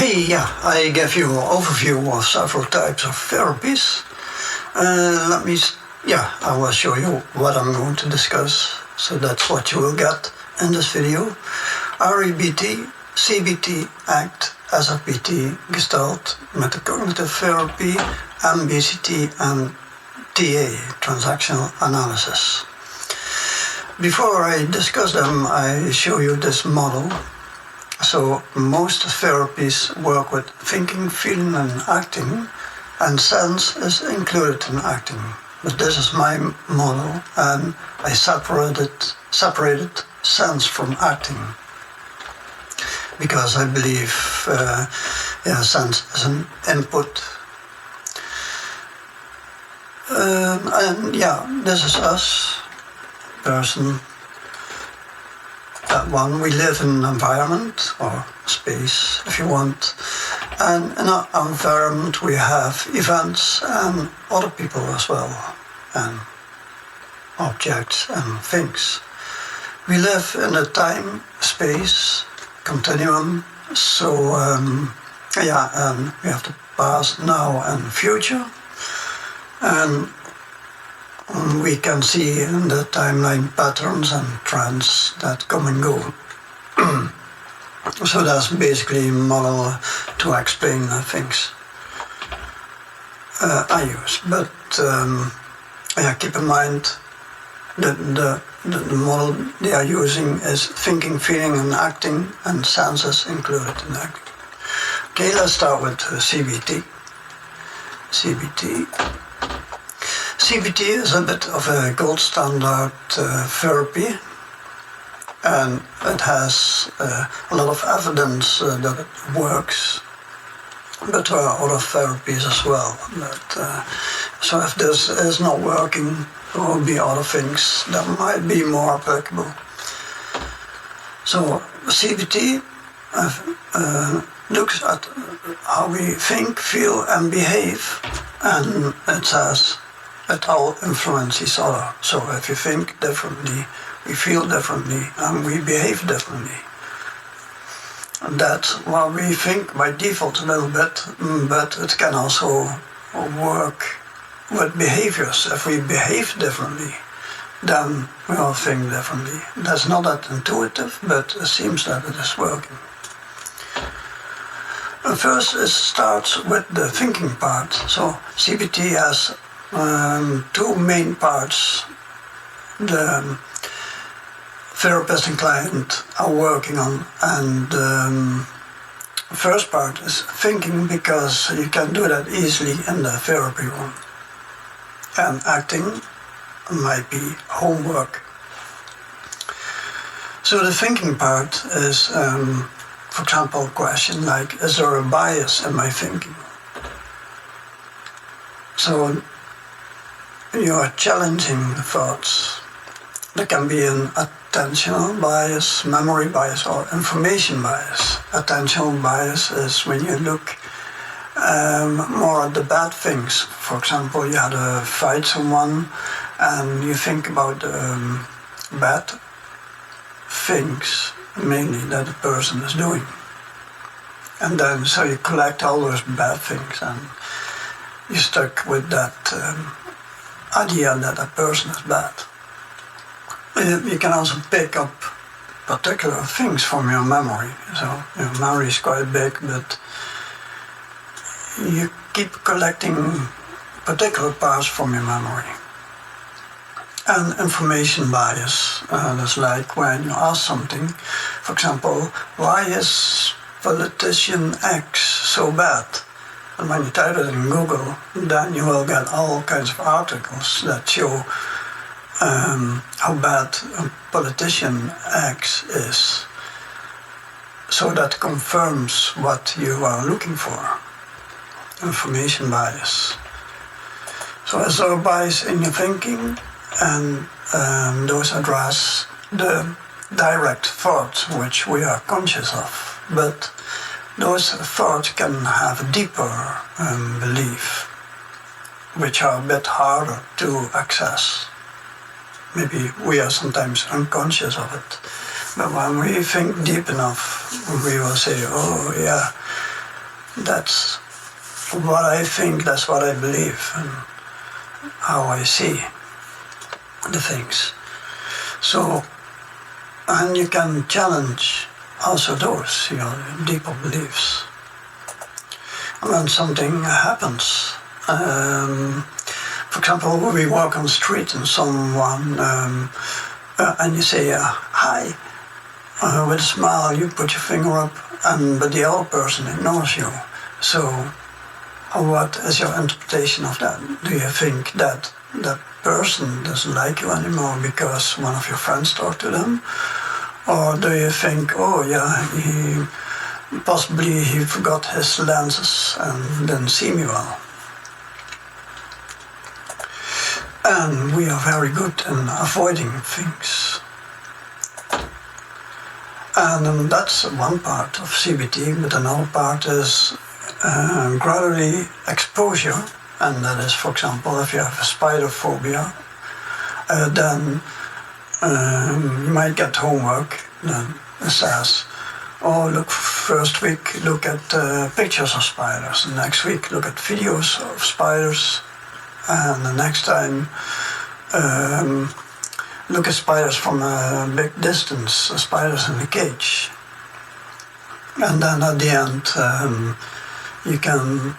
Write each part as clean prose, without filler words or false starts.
I gave you an overview of several types of therapies. I will show you what I'm going to discuss. So that's what you will get in this video. REBT, CBT, ACT, SFBT, Gestalt, Metacognitive Therapy, MBCT, and TA, Transactional Analysis. Before I discuss them, I show you this model. So most therapies work with thinking, feeling, and acting, and sense is included in acting. But this is my model, and I separated sense from acting, because I believe sense is an input. This is us, person. That one, we live in an environment, or space if you want, and in our environment we have events and other people as well, and objects and things. We live in a time-space continuum, so and we have the past, now and future, and we can see in the timeline patterns and trends that come and go. So that's basically a model to explain things I use. But keep in mind that the model they are using is thinking, feeling, and acting, and senses included in acting. Okay, let's start with CBT. CBT is a bit of a gold standard therapy, and it has a lot of evidence that it works, but there are other therapies as well. So if this is not working, there will be other things that might be more applicable. So CBT looks at how we think, feel, and behave, and it says it all influences each other. So if you think differently, we feel differently, and we behave differently. And that's what we think by default a little bit, but it can also work with behaviors. If we behave differently, then we all think differently. That's not that intuitive, but it seems that it is working. First, it starts with the thinking part. So CBT has two main parts the therapist and client are working on, and the first part is thinking, because you can do that easily in the therapy room, and acting might be homework. So the thinking part is, for example, a question like, is there a bias in my thinking? So you are challenging the thoughts. There can be an attentional bias, memory bias, or information bias. Attentional bias is when you look more at the bad things. For example, you had a fight someone and you think about bad things mainly that the person is doing. And then so you collect all those bad things and you're stuck with that idea that a person is bad. You can also pick up particular things from your memory. So your memory is quite big, but you keep collecting particular parts from your memory. And information bias, that's like when you ask something, for example, why is politician X so bad? And when you type it in Google, then you will get all kinds of articles that show how bad a politician X is. So that confirms what you are looking for. Information bias. So is there a bias in your thinking? And those address the direct thoughts which we are conscious of. But those thoughts can have a deeper belief, which are a bit harder to access. Maybe we are sometimes unconscious of it. But when we think deep enough, we will say, oh yeah, That's what I think, that's what I believe, and how I see the things. So, and you can challenge also those, deeper beliefs. And when something happens, for example, we walk on the street and someone, and you say, hi, with a smile, you put your finger up, but the other person ignores you. So, what is your interpretation of that? Do you think that that person doesn't like you anymore because one of your friends talked to them? Or do you think, oh yeah, he forgot his lenses and didn't see me well? And we are very good in avoiding things. And that's one part of CBT, but another part is gradually exposure. And that is, for example, if you have a spider phobia, then you might get homework that says, oh, look, first week look at pictures of spiders, and next week look at videos of spiders, and the next time look at spiders from a big distance, spiders in a cage. And then at the end you can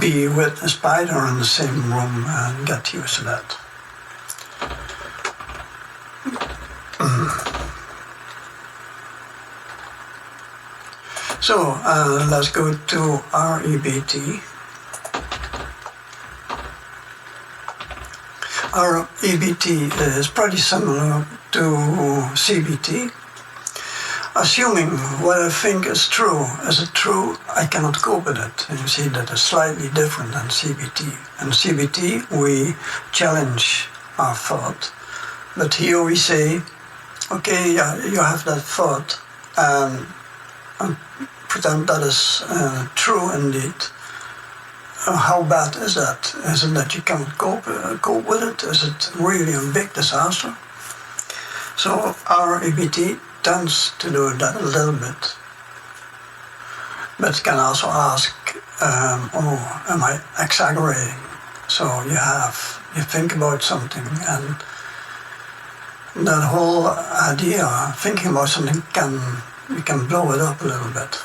be with a spider in the same room and get used to that. So let's go to REBT. REBT is pretty similar to CBT. Assuming what I think is true, is it true? I cannot cope with it. And you see that is slightly different than CBT. In CBT, we challenge our thought. But here we say, okay, yeah, you have that thought, and pretend that is true indeed. How bad is that? Is it that you cannot cope with it? Is it really a big disaster? So REBT tends to do that a little bit. But can also ask, am I exaggerating? So you think about something, and that whole idea, thinking about something, you can blow it up a little bit.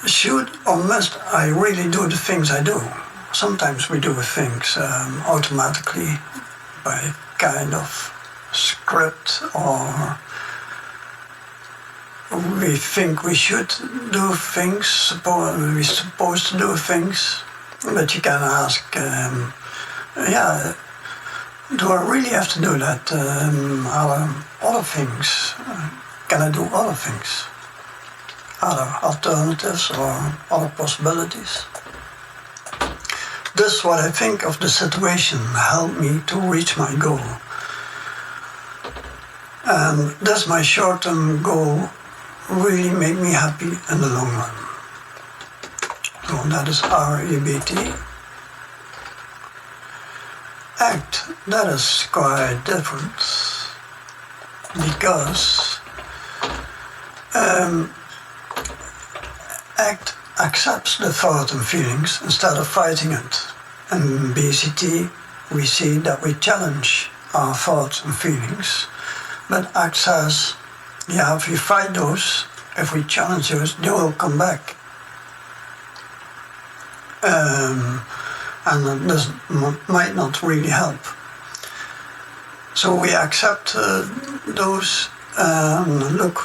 Should or must I really do the things I do? Sometimes we do things automatically by kind of script, or we think we should do things, we're supposed to do things, but you can ask, yeah, do I really have to do that? Are there other things? Can I do other things? Are there alternatives or other possibilities? This, what I think of the situation, helped me to reach my goal. And this, my short-term goal, really made me happy in the long run. So that is REBT. ACT, that is quite different, because ACT accepts the thought and feelings instead of fighting it. In BCT, we see that we challenge our thoughts and feelings, but ACT says, yeah, if we fight those, if we challenge those, they will come back. And this might not really help. So we accept those and look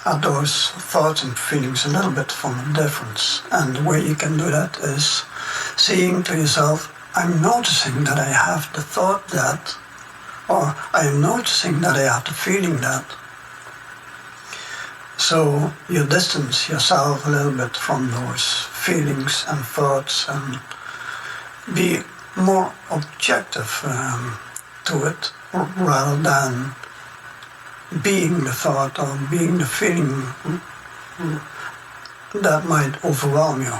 at those thoughts and feelings a little bit from a difference. And the way you can do that is saying to yourself, I'm noticing that I have the thought that, or I am noticing that I have the feeling that. So you distance yourself a little bit from those feelings and thoughts and be more objective to it, rather than being the thought or being the feeling that might overwhelm you.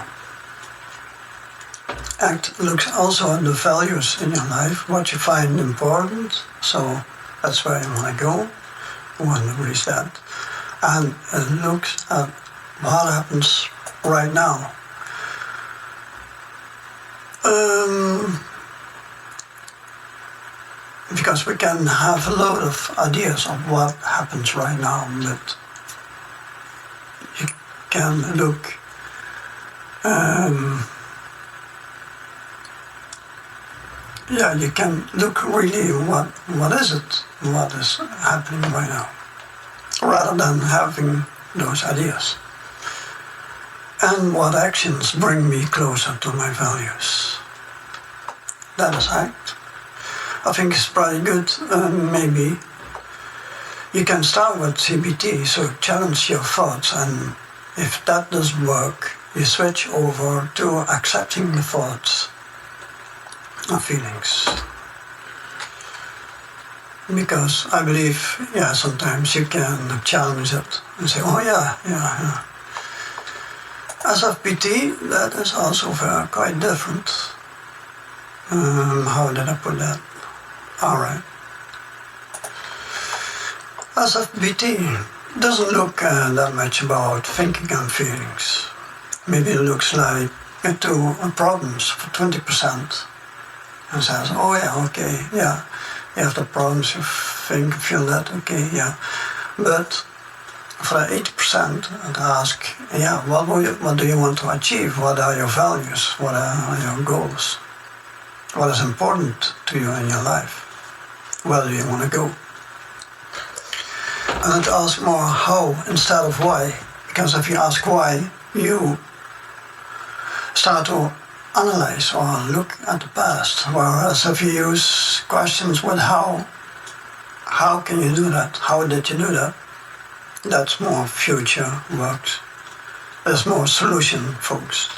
ACT looks also at the values in your life, what you find important, so that's where you want to go, you want to reach that. and it looks at what happens right now. Because we can have a lot of ideas of what happens right now, but you can look you can look really what is it, what is happening right now, rather than having those ideas. And what actions bring me closer to my values. That is act. I think it's pretty good. Maybe you can start with CBT, so challenge your thoughts, and if that doesn't work, you switch over to accepting the thoughts or feelings. Because I believe, sometimes you can challenge it and say, oh yeah. SFBT, that is also quite different. How did I put that? Alright. SFBT doesn't look that much about thinking and feelings. Maybe it looks like into problems for 20% and says, oh yeah, okay, yeah, you have the problems, you think, feel that, okay, yeah. But for 80%, I'd ask, what do you want to achieve? What are your values? What are your goals? What is important to you in your life? Where do you want to go? And I'd ask more how instead of why, because if you ask why, you start to analyze or look at the past, whereas if you use questions with how can you do that? How did you do that? That's more future works. That's more solution focused.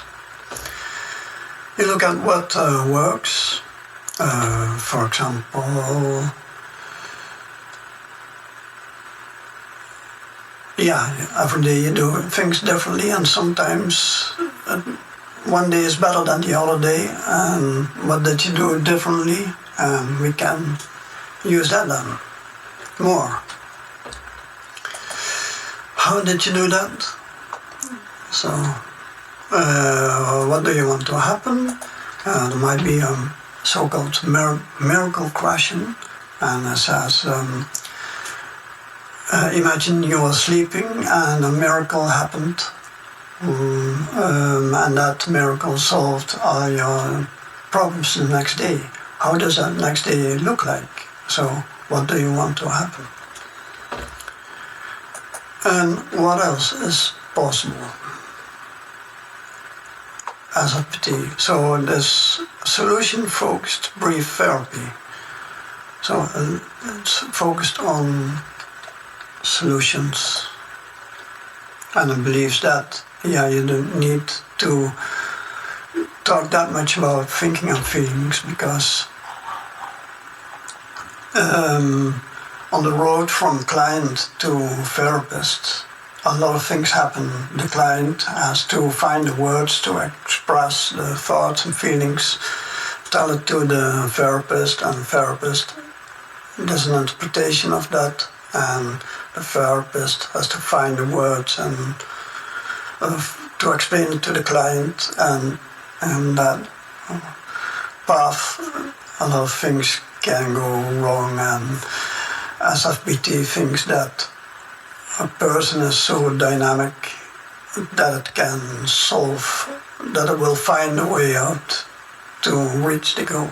You look at what works. For example, every day you do things differently, and sometimes one day is better than the other day, and what did you do differently? And we can use that then more. How did you do that? So, what do you want to happen? There might be a so-called miracle question, and it says, imagine you were sleeping and a miracle happened, and that miracle solved all your problems the next day. How does that next day look like? So, what do you want to happen? And what else is possible? SFBT. So this solution-focused brief therapy. So it's focused on solutions, and it believes that you don't need to talk that much about thinking and feelings, because on the road from client to therapist, a lot of things happen. The client has to find the words to express the thoughts and feelings, tell it to the therapist, and the therapist does an interpretation of that, and the therapist has to find the words and to explain it to the client, and that path, a lot of things can go wrong, and SFBT thinks that a person is so dynamic that it can solve, that it will find a way out to reach the goal.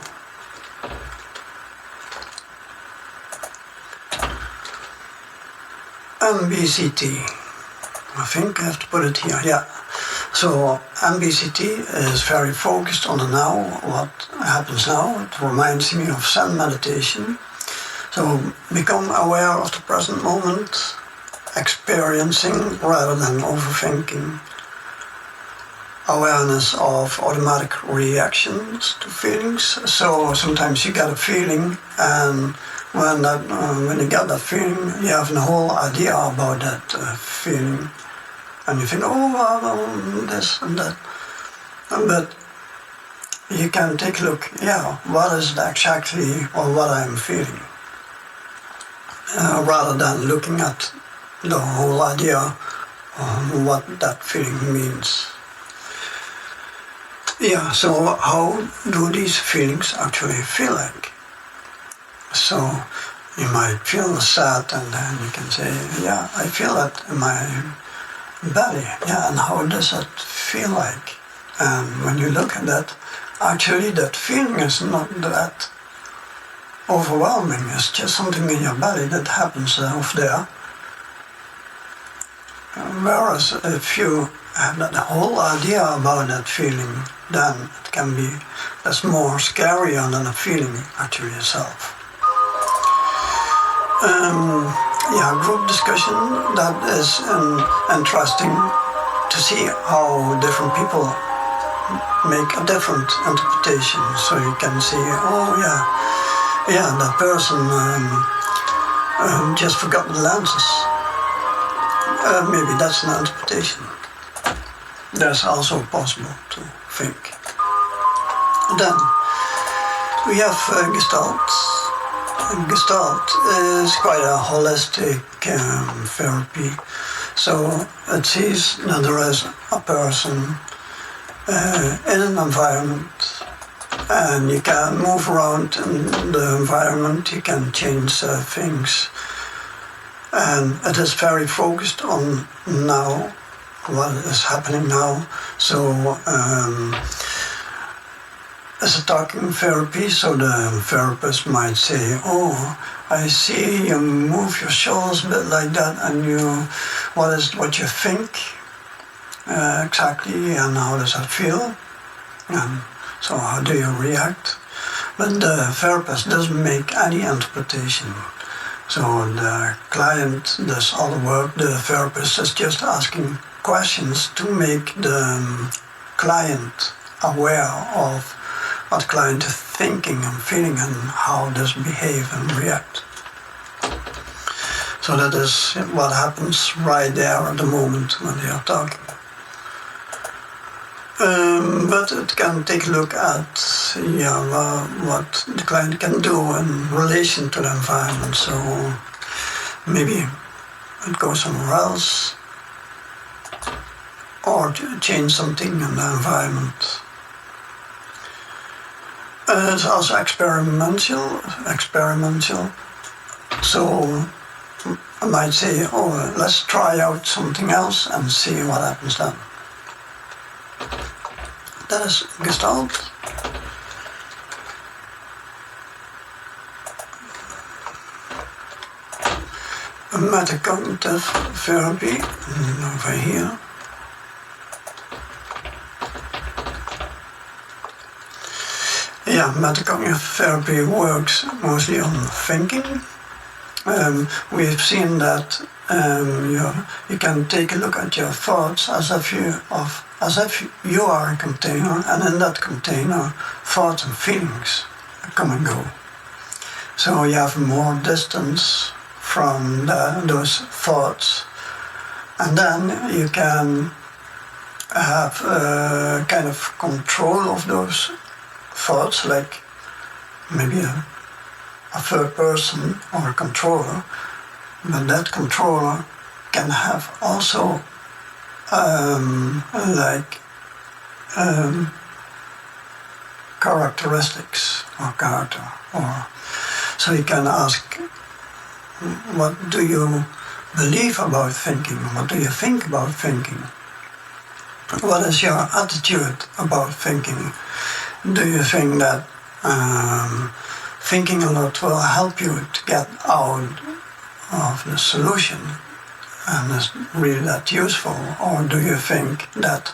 MBCT, I think I have to put it here, yeah. So MBCT is very focused on the now, what happens now. It reminds me of Zen meditation. So become aware of the present moment, experiencing rather than overthinking. Awareness of automatic reactions to feelings. So sometimes you get a feeling, and when you get that feeling, you have a whole idea about that feeling, and you think, this and that. But you can take a look, what is it exactly, or what I'm feeling, rather than looking at the whole idea of what that feeling means. Yeah, so how do these feelings actually feel like? So you might feel sad and then you can say, yeah, I feel that in my belly. Yeah, and how does that feel like? And when you look at that, actually that feeling is not that overwhelming. It's just something in your belly that happens over there. Whereas if you have that whole idea about that feeling, then it can be that's more scarier than the feeling actually itself. Group discussion, that is interesting to see how different people make a different interpretation. So you can see, that person just forgot the lenses. Maybe that's an interpretation. That's also possible to think. Then we have Gestalt. Gestalt is quite a holistic therapy. So it sees that there is a person in an environment, and you can move around in the environment, you can change things. And it is very focused on now, what is happening now. So it's a talking therapy, so the therapist might say, I see you move your shoulders a bit like that, and what you think exactly, and how does that feel? And so how do you react? But the therapist doesn't make any interpretation. So the client does all the work, the therapist is just asking questions to make the client aware of what the client is thinking and feeling and how does behave and react. So that is what happens right there at the moment when they are talking. But it can take a look at what the client can do in relation to the environment. So maybe it goes somewhere else, or change something in the environment. It's also experimental. So I might say, let's try out something else and see what happens then. That is Gestalt. Metacognitive Therapy, over here. Yeah, metacognitive therapy works mostly on thinking. We've seen that you can take a look at your thoughts as if you are a container, and in that container, thoughts and feelings come and go. So you have more distance from those thoughts, and then you can have a kind of control of those thoughts, like maybe a third person or a controller, but that controller can have also characteristics or character, or so you can ask, what do you believe about thinking? What do you think about thinking? What is your attitude about thinking? Do you think that thinking a lot will help you to get out of the solution and is really that useful? Or do you think that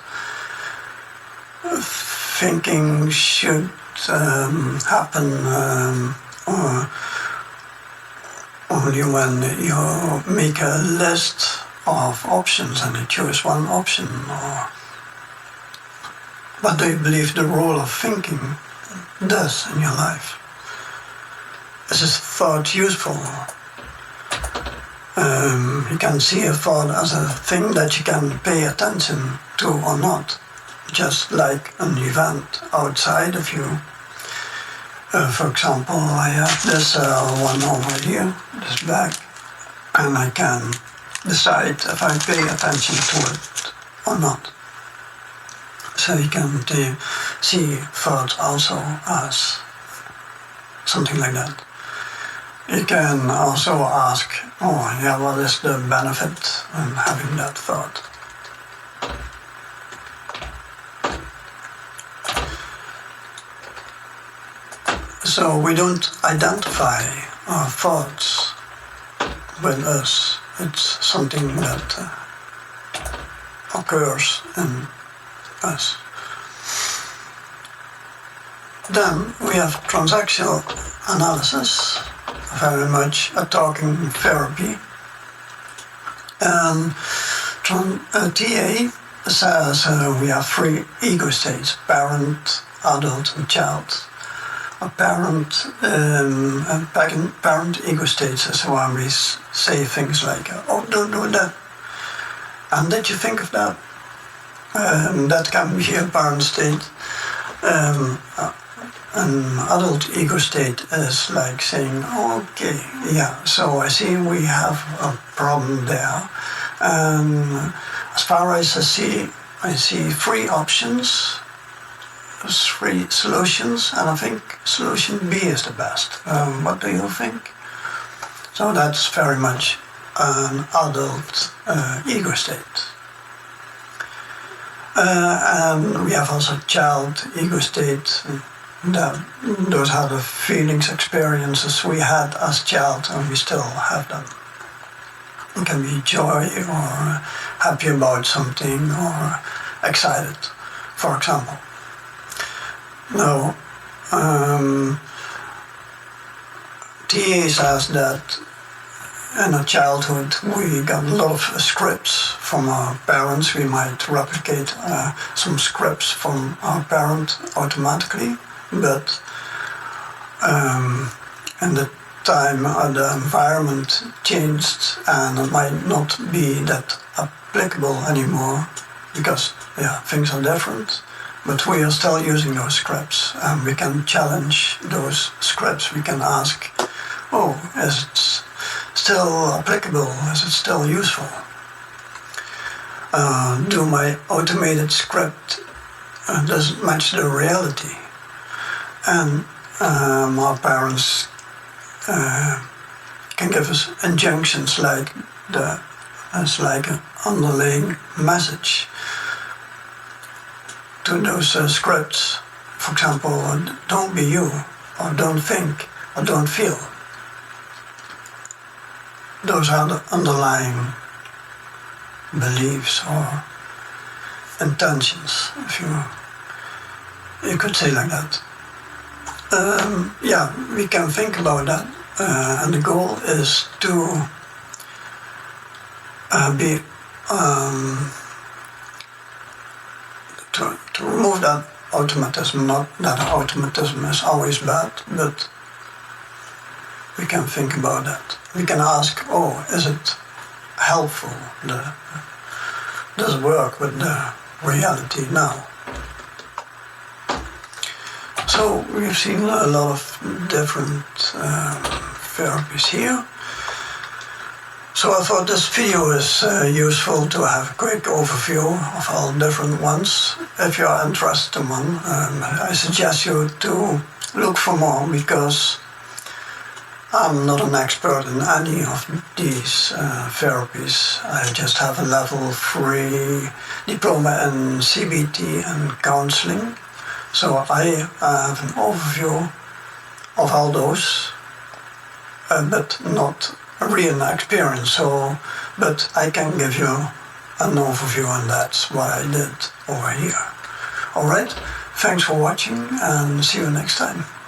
thinking should happen only when you make a list of options and you choose one option? Or what do you believe the role of thinking does in your life? Is this thought useful? You can see a thought as a thing that you can pay attention to or not, just like an event outside of you. For example, I have this one over here, this bag, and I can decide if I pay attention to it or not. So you can see thoughts also as something like that. You can also ask, what is the benefit in having that thought? So we don't identify our thoughts with us. It's something that occurs in us. Then we have transactional analysis, very much a talking therapy. And TA says we have 3 ego states: parent, adult, and child. A parent ego states is when we say things like, don't do that. And did you think of that? That can be a parent state. An adult ego state is like saying, okay, yeah, so I see we have a problem there. As far as I see 3 options, 3 solutions, and I think solution B is the best. What do you think? So that's very much an adult ego state. And we have also child ego state. Those are the feelings, experiences we had as child, and we still have them. It can be joy, or happy about something, or excited, for example. Now, TA says that in our childhood we got a lot of scripts from our parents. We might replicate some scripts from our parent automatically, but in the time the environment changed, and it might not be that applicable anymore because things are different. But we are still using those scripts, and we can challenge those scripts. We can ask, is it still applicable? Is it still useful? Do my automated script, does it match the reality? And our parents can give us injunctions like as like an underlying message to those scripts. For example, don't be you, or don't think, or don't feel. Those are the underlying beliefs or intentions, if you could say like that. We can think about that, and the goal is to to remove that automatism. Not that automatism is always bad, but we can think about that. We can ask, is it helpful? Does it work with the reality now? So we've seen a lot of different therapies here. So I thought this video is useful to have a quick overview of all different ones. If you are interested in one, I suggest you to look for more, because I'm not an expert in any of these therapies. I just have a level 3 diploma in CBT and counseling. So I have an overview of all those, but not a real experience. But I can give you an overview, and that's what I did over here. Alright, thanks for watching, and see you next time.